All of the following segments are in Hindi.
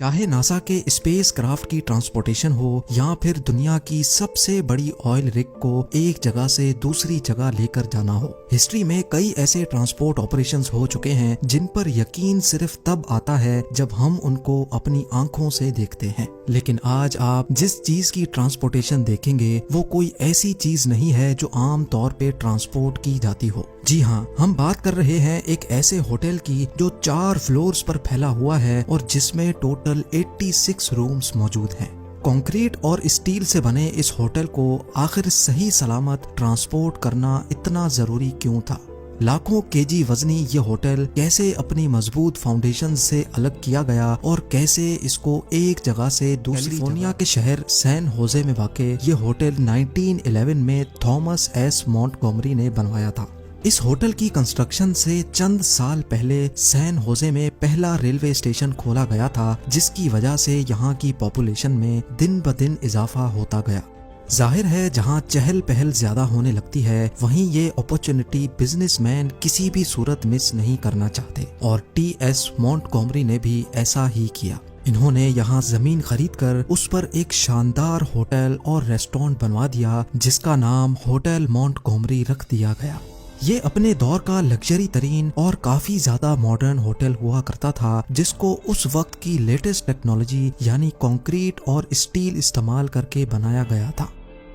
चाहे नासा के स्पेस क्राफ्ट की ट्रांसपोर्टेशन हो या फिर दुनिया की सबसे बड़ी ऑयल रिग को एक जगह से दूसरी जगह लेकर जाना हो, हिस्ट्री में कई ऐसे ट्रांसपोर्ट ऑपरेशंस हो चुके हैं जिन पर यकीन सिर्फ तब आता है जब हम उनको अपनी आंखों से देखते हैं। लेकिन आज आप जिस चीज की ट्रांसपोर्टेशन देखेंगे वो कोई ऐसी चीज नहीं है जो आम तौर पे ट्रांसपोर्ट की जाती हो। जी हाँ, हम बात कर रहे हैं एक ऐसे होटल की जो 4 फ्लोर्स पर फैला हुआ है और जिसमें टोटल 86 रूम्स मौजूद हैं। कंक्रीट और स्टील से बने इस होटल को आखिर सही सलामत ट्रांसपोर्ट करना इतना जरूरी क्यों था? लाखों केजी वजनी ये होटल कैसे अपनी मजबूत फाउंडेशन से अलग किया गया और कैसे इसको एक जगह से दूसरी कैलिफोर्निया के शहर सैन होजे में वाक़े ये होटल 1911 में थॉमस एस मॉन्टगोमरी ने बनवाया था। इस होटल की कंस्ट्रक्शन से चंद साल पहले सैन होजे में पहला रेलवे स्टेशन खोला गया था, जिसकी वजह से यहाँ की पॉपुलेशन में दिन ब दिन इजाफा होता गया। जाहिर है जहाँ चहल पहल ज्यादा होने लगती है वहीं ये अपॉर्चुनिटी बिजनेसमैन किसी भी सूरत मिस नहीं करना चाहते और टी.एस. मॉन्टगोमरी ने भी ऐसा ही किया। इन्होंने यहाँ जमीन खरीदकर उस पर एक शानदार होटल और रेस्टोरेंट बनवा दिया जिसका नाम होटल मॉन्टगोमरी रख दिया गया। ये अपने दौर का लग्जरी तरीन और काफी ज्यादा मॉडर्न होटल हुआ करता था जिसको उस वक्त की लेटेस्ट टेक्नोलॉजी यानी कंक्रीट और स्टील इस्तेमाल करके बनाया गया था।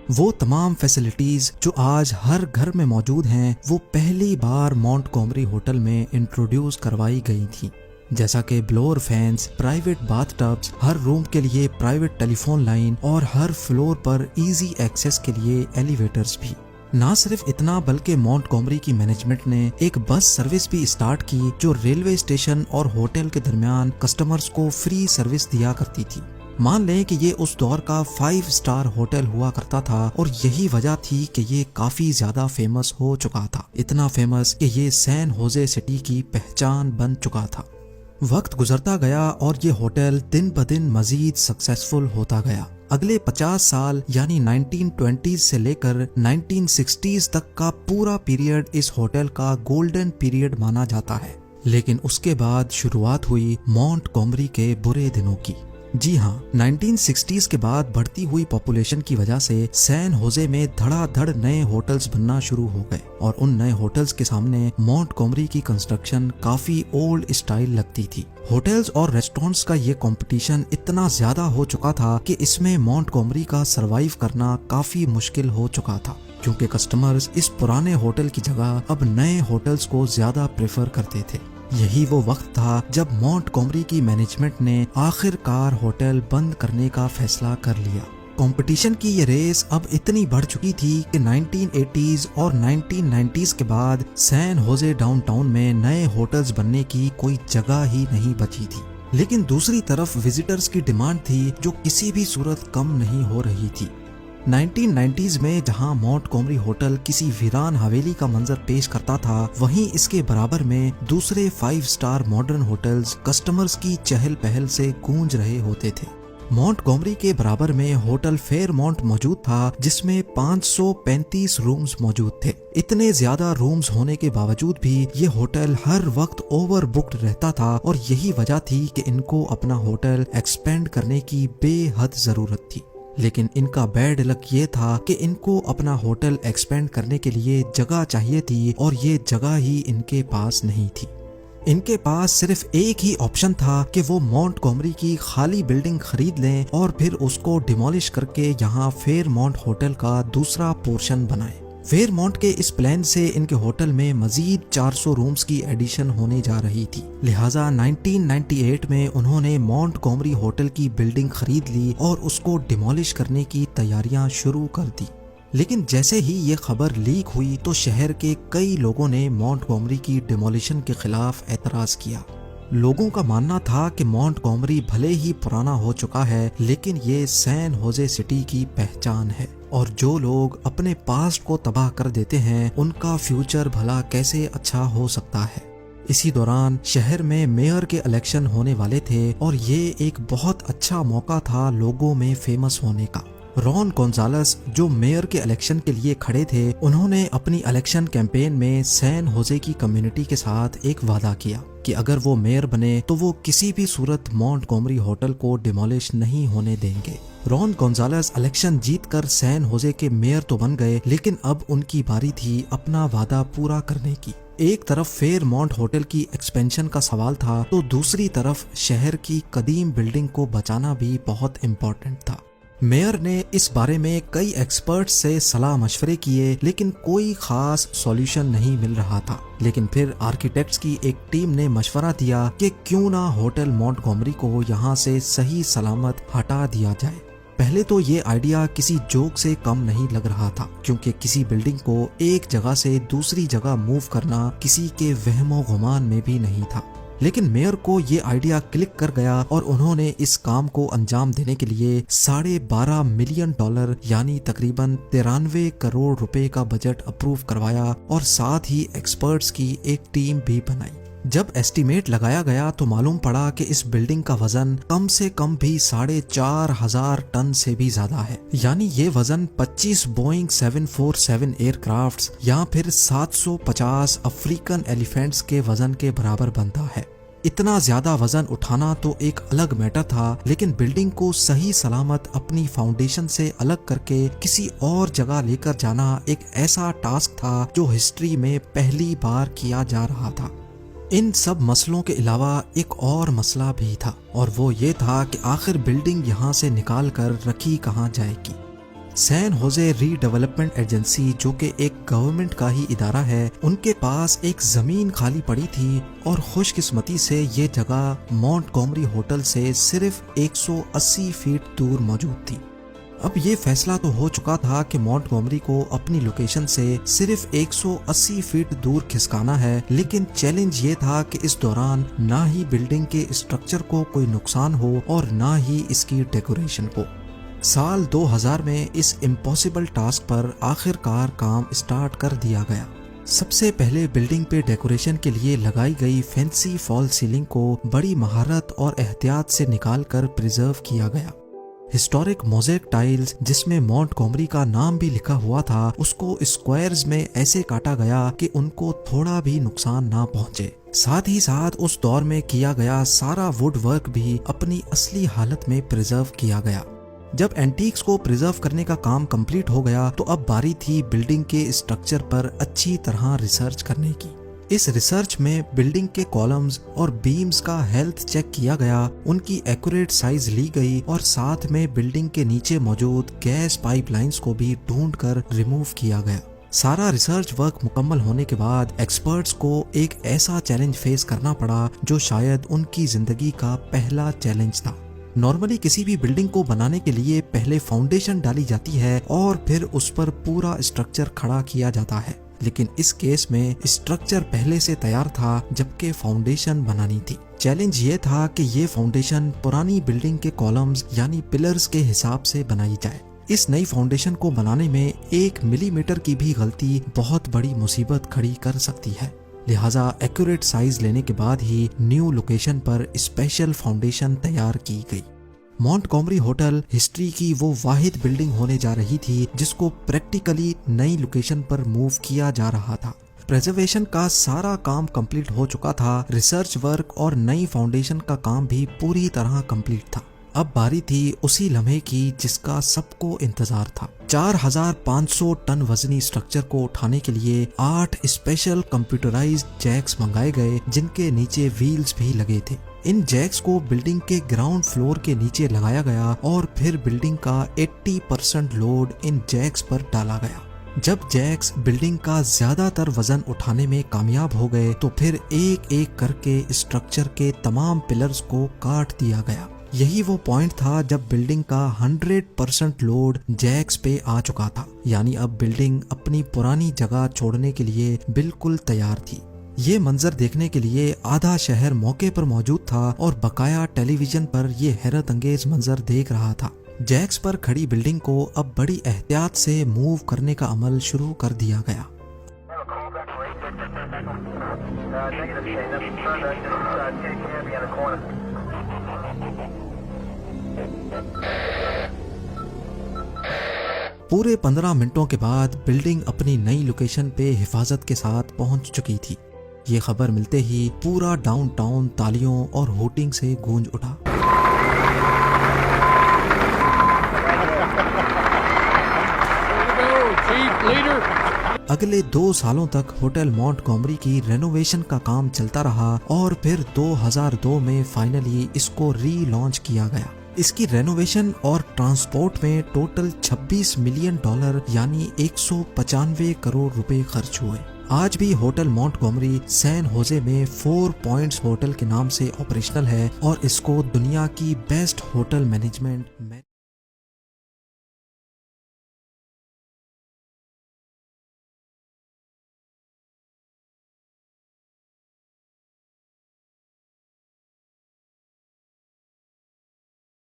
वो तमाम फैसिलिटीज जो आज हर घर में मौजूद हैं वो पहली बार मॉन्टगोमरी होटल में इंट्रोड्यूस करवाई गई थी, जैसा कि ब्लोअर फैंस, प्राइवेट बाथटब्स, हर रूम के लिए प्राइवेट टेलीफोन लाइन और हर फ्लोर पर इजी एक्सेस के लिए एलिवेटर्स भी। ना सिर्फ इतना बल्कि मॉन्टगोमरी की मैनेजमेंट ने एक बस सर्विस भी स्टार्ट की जो रेलवे स्टेशन और होटल के दरमियान कस्टमर्स को फ्री सर्विस दिया करती थी। मान लें कि ये उस दौर का 5 स्टार होटल हुआ करता था और यही वजह थी कि ये काफी ज्यादा फेमस हो चुका था, इतना फेमस कि ये सैन होजे सिटी की पहचान बन चुका था। वक्त गुजरता गया और ये होटल दिन ब दिन मजीद सक्सेसफुल होता गया। अगले 50 साल यानी 1920s से लेकर 1960s तक का पूरा पीरियड इस होटल का गोल्डन पीरियड माना जाता है। लेकिन उसके बाद शुरुआत हुई मॉन्टगोमरी के बुरे दिनों की। जी हाँ, 1960s के बाद बढ़ती हुई पॉपुलेशन की वजह से सैन होजे में धड़ाधड़ नए होटल्स बनना शुरू हो गए और उन नए होटल्स के सामने मॉन्टगोमरी की कंस्ट्रक्शन काफी ओल्ड स्टाइल लगती थी। होटल्स और रेस्टोरेंट्स का ये कंपटीशन इतना ज्यादा हो चुका था कि इसमें मॉन्टगोमरी का सरवाइव करना काफी मुश्किल हो चुका था, क्योंकि कस्टमर्स इस पुराने होटल की जगह अब नए होटल्स को ज्यादा प्रेफर करते थे। यही वो वक्त था जब मॉन्टगोमरी की मैनेजमेंट ने आखिरकार होटल बंद करने का फैसला कर लिया। कंपटीशन की ये रेस अब इतनी बढ़ चुकी थी कि 1980s और 1990s के बाद सैन होजे डाउनटाउन में नए होटल्स बनने की कोई जगह ही नहीं बची थी। लेकिन दूसरी तरफ विजिटर्स की डिमांड थी जो किसी भी सूरत कम नहीं हो रही थी। 1990s में जहां मॉन्टगोमरी होटल किसी वीरान हवेली का मंजर पेश करता था, वहीं इसके बराबर में दूसरे 5 स्टार मॉडर्न होटल्स कस्टमर्स की चहल पहल से गूंज रहे होते थे। मॉन्टगोमरी के बराबर में होटल फेयरमाउंट मौजूद था जिसमें 535 रूम्स मौजूद थे। इतने ज्यादा रूम्स होने के बावजूद भी ये होटल हर वक्त ओवर बुक्ड रहता था और यही वजह थी कि इनको अपना होटल एक्सपेंड करने की बेहद जरूरत थी। लेकिन इनका बैड लक ये था कि इनको अपना होटल एक्सपेंड करने के लिए जगह चाहिए थी और ये जगह ही इनके पास नहीं थी। इनके पास सिर्फ एक ही ऑप्शन था कि वो मॉन्टगोमरी की खाली बिल्डिंग खरीद लें और फिर उसको डिमोलिश करके यहाँ फेयरमाउंट होटल का दूसरा पोर्शन बनाएं। फेयरमाउंट के इस प्लान से इनके होटल में मजीद 400 रूम्स की एडिशन होने जा रही थी। लिहाजा 1998 में उन्होंने मॉन्टगोमरी होटल की बिल्डिंग खरीद ली और उसको डिमोलिश करने की तैयारियां शुरू कर दी। लेकिन जैसे ही ये खबर लीक हुई तो शहर के कई लोगों ने मॉन्टगोमरी की डिमोलिशन के खिलाफ एतराज किया। लोगों का मानना था कि मॉन्टगोमरी भले ही पुराना हो चुका है लेकिन ये सैन होजे सिटी की पहचान है और जो लोग अपने पास्ट को तबाह कर देते हैं उनका फ्यूचर भला कैसे अच्छा हो सकता है। इसी दौरान शहर में मेयर के इलेक्शन होने वाले थे और ये एक बहुत अच्छा मौका था लोगों में फेमस होने का। रॉन गोंजालेस जो मेयर के इलेक्शन के लिए खड़े थे, उन्होंने अपनी इलेक्शन कैंपेन में सैन होजे की कम्युनिटी के साथ एक वादा किया कि अगर वो मेयर बने तो वो किसी भी सूरत मॉन्टगोमरी होटल को डिमोलिश नहीं होने देंगे। रॉन गोंजालेस इलेक्शन जीतकर सैन होजे के मेयर तो बन गए, लेकिन अब उनकी बारी थी अपना वादा पूरा करने की। एक तरफ फेयरमाउंट होटल की एक्सपेंशन का सवाल था तो दूसरी तरफ शहर की कदीम बिल्डिंग को बचाना भी बहुत इम्पोर्टेंट था। मेयर ने इस बारे में कई एक्सपर्ट्स से सलाह मशवरे किए, लेकिन कोई खास सॉल्यूशन नहीं मिल रहा था। लेकिन फिर आर्किटेक्ट्स की एक टीम ने मशवरा दिया कि क्यों ना होटल मॉन्टगोमरी को यहाँ से सही सलामत हटा दिया जाए। पहले तो ये आइडिया किसी जोक से कम नहीं लग रहा था, क्योंकि किसी बिल्डिंग को एक जगह से दूसरी जगह मूव करना किसी के वहमो गुमान में भी नहीं था। लेकिन मेयर को ये आइडिया क्लिक कर गया और उन्होंने इस काम को अंजाम देने के लिए $12.5 मिलियन यानी तकरीबन 93 करोड़ रुपए का बजट अप्रूव करवाया और साथ ही एक्सपर्ट्स की एक टीम भी बनाई। जब एस्टीमेट लगाया गया तो मालूम पड़ा कि इस बिल्डिंग का वजन कम से कम भी 4,500 टन से भी ज्यादा है, यानी ये वजन 25 बोइंग 747 एयरक्राफ्ट्स या फिर 750 अफ्रीकन एलिफेंट्स के वजन के बराबर बनता है। इतना ज्यादा वजन उठाना तो एक अलग मैटर था, लेकिन बिल्डिंग को सही सलामत अपनी फाउंडेशन से अलग करके किसी और जगह लेकर जाना एक ऐसा टास्क था जो हिस्ट्री में पहली बार किया जा रहा था। इन सब मसलों के अलावा एक और मसला भी था, और वो ये था कि आखिर बिल्डिंग यहाँ से निकाल कर रखी कहाँ जाएगी। सैन होजे रीडेवलपमेंट एजेंसी, जो कि एक गवर्नमेंट का ही इदारा है, उनके पास एक जमीन खाली पड़ी थी और खुशकिस्मती से ये जगह मॉन्टगोमरी होटल से सिर्फ 180 फीट दूर मौजूद थी। अब ये फैसला तो हो चुका था कि मॉन्टगोमरी को अपनी लोकेशन से सिर्फ 180 फीट दूर खिसकाना है, लेकिन चैलेंज ये था कि इस दौरान ना ही बिल्डिंग के स्ट्रक्चर को कोई नुकसान हो और ना ही इसकी डेकोरेशन को। साल 2000 में इस इम्पॉसिबल टास्क पर आखिरकार काम स्टार्ट कर दिया गया। सबसे पहले बिल्डिंग पे डेकोरेशन के लिए लगाई गई फैंसी फॉल सीलिंग को बड़ी महारत और एहतियात से निकालकर प्रिजर्व किया गया। हिस्टोरिक मोज़ेक टाइल्स, जिसमें मॉन्टगोमरी का नाम भी लिखा हुआ था, उसको स्क्वायर्स में ऐसे काटा गया कि उनको थोड़ा भी नुकसान ना पहुंचे। साथ ही साथ उस दौर में किया गया सारा वुड वर्क भी अपनी असली हालत में प्रिजर्व किया गया। जब एंटीक्स को प्रिजर्व करने का काम कंप्लीट हो गया तो अब बारी थी बिल्डिंग के स्ट्रक्चर पर अच्छी तरह रिसर्च करने की। इस रिसर्च में बिल्डिंग के कॉलम्स और बीम्स का हेल्थ चेक किया गया, उनकी एक्यूरेट साइज ली गई और साथ में बिल्डिंग के नीचे मौजूद गैस पाइपलाइंस को भी ढूंढकर रिमूव किया गया। सारा रिसर्च वर्क मुकम्मल होने के बाद एक्सपर्ट्स को एक ऐसा चैलेंज फेस करना पड़ा जो शायद उनकी जिंदगी का पहला चैलेंज था। नॉर्मली किसी भी बिल्डिंग को बनाने के लिए पहले फाउंडेशन डाली जाती है और फिर उस पर पूरा स्ट्रक्चर खड़ा किया जाता है, लेकिन इस केस में स्ट्रक्चर पहले से तैयार था जबकि फाउंडेशन बनानी थी। चैलेंज ये था कि ये फाउंडेशन पुरानी बिल्डिंग के कॉलम्स यानी पिलर्स के हिसाब से बनाई जाए। इस नई फाउंडेशन को बनाने में 1 मिलीमीटर की भी गलती बहुत बड़ी मुसीबत खड़ी कर सकती है, लिहाजा एक्यूरेट साइज लेने के बाद ही न्यू लोकेशन पर स्पेशल फाउंडेशन तैयार की गई। मॉन्टगोमरी होटल हिस्ट्री की वो वाहिद बिल्डिंग होने जा रही थी जिसको प्रैक्टिकली नई लोकेशन पर मूव किया जा रहा था। प्रिजर्वेशन का सारा काम कंप्लीट हो चुका था, रिसर्च वर्क और नई फाउंडेशन का काम भी पूरी तरह कंप्लीट था। अब बारी थी उसी लम्हे की जिसका सबको इंतजार था। 4500 टन वजनी स्ट्रक्चर को उठाने के लिए 8 स्पेशल कंप्यूटराइज्ड जैक्स मंगाए गए, जिनके नीचे व्हील्स भी लगे थे। इन जैक्स को बिल्डिंग के ग्राउंड फ्लोर के नीचे लगाया गया और फिर बिल्डिंग का 80% लोड इन जैक्स पर डाला गया। जब जैक्स बिल्डिंग का ज्यादातर वजन उठाने में कामयाब हो गए तो फिर एक एक करके स्ट्रक्चर के तमाम पिलर्स को काट दिया गया। यही वो पॉइंट था जब बिल्डिंग का 100% लोड जैक्स पे आ चुका था, यानी अब बिल्डिंग अपनी पुरानी जगह छोड़ने के लिए बिल्कुल तैयार थी। ये मंजर देखने के लिए आधा शहर मौके पर मौजूद था और बकाया टेलीविजन पर ये हैरत अंगेज मंजर देख रहा था। जैक्स पर खड़ी बिल्डिंग को अब बड़ी एहतियात से मूव करने का अमल शुरू कर दिया गया। पूरे 15 मिनटों के बाद बिल्डिंग अपनी नई लोकेशन पे हिफाजत के साथ पहुंच चुकी थी। ये खबर मिलते ही पूरा डाउनटाउन तालियों और होटिंग से गूंज उठा। अगले 2 सालों तक होटल मॉन्टगोमरी की रेनोवेशन का काम चलता रहा और फिर 2002 में फाइनली इसको री-लॉन्च किया गया। इसकी रेनोवेशन और ट्रांसपोर्ट में टोटल $26 मिलियन यानी 195 करोड़ रुपए खर्च हुए। आज भी होटल मॉन्टगोमरी सैन होजे में 4 पॉइंट्स होटल के नाम से ऑपरेशनल है और इसको दुनिया की बेस्ट होटल मैनेजमेंट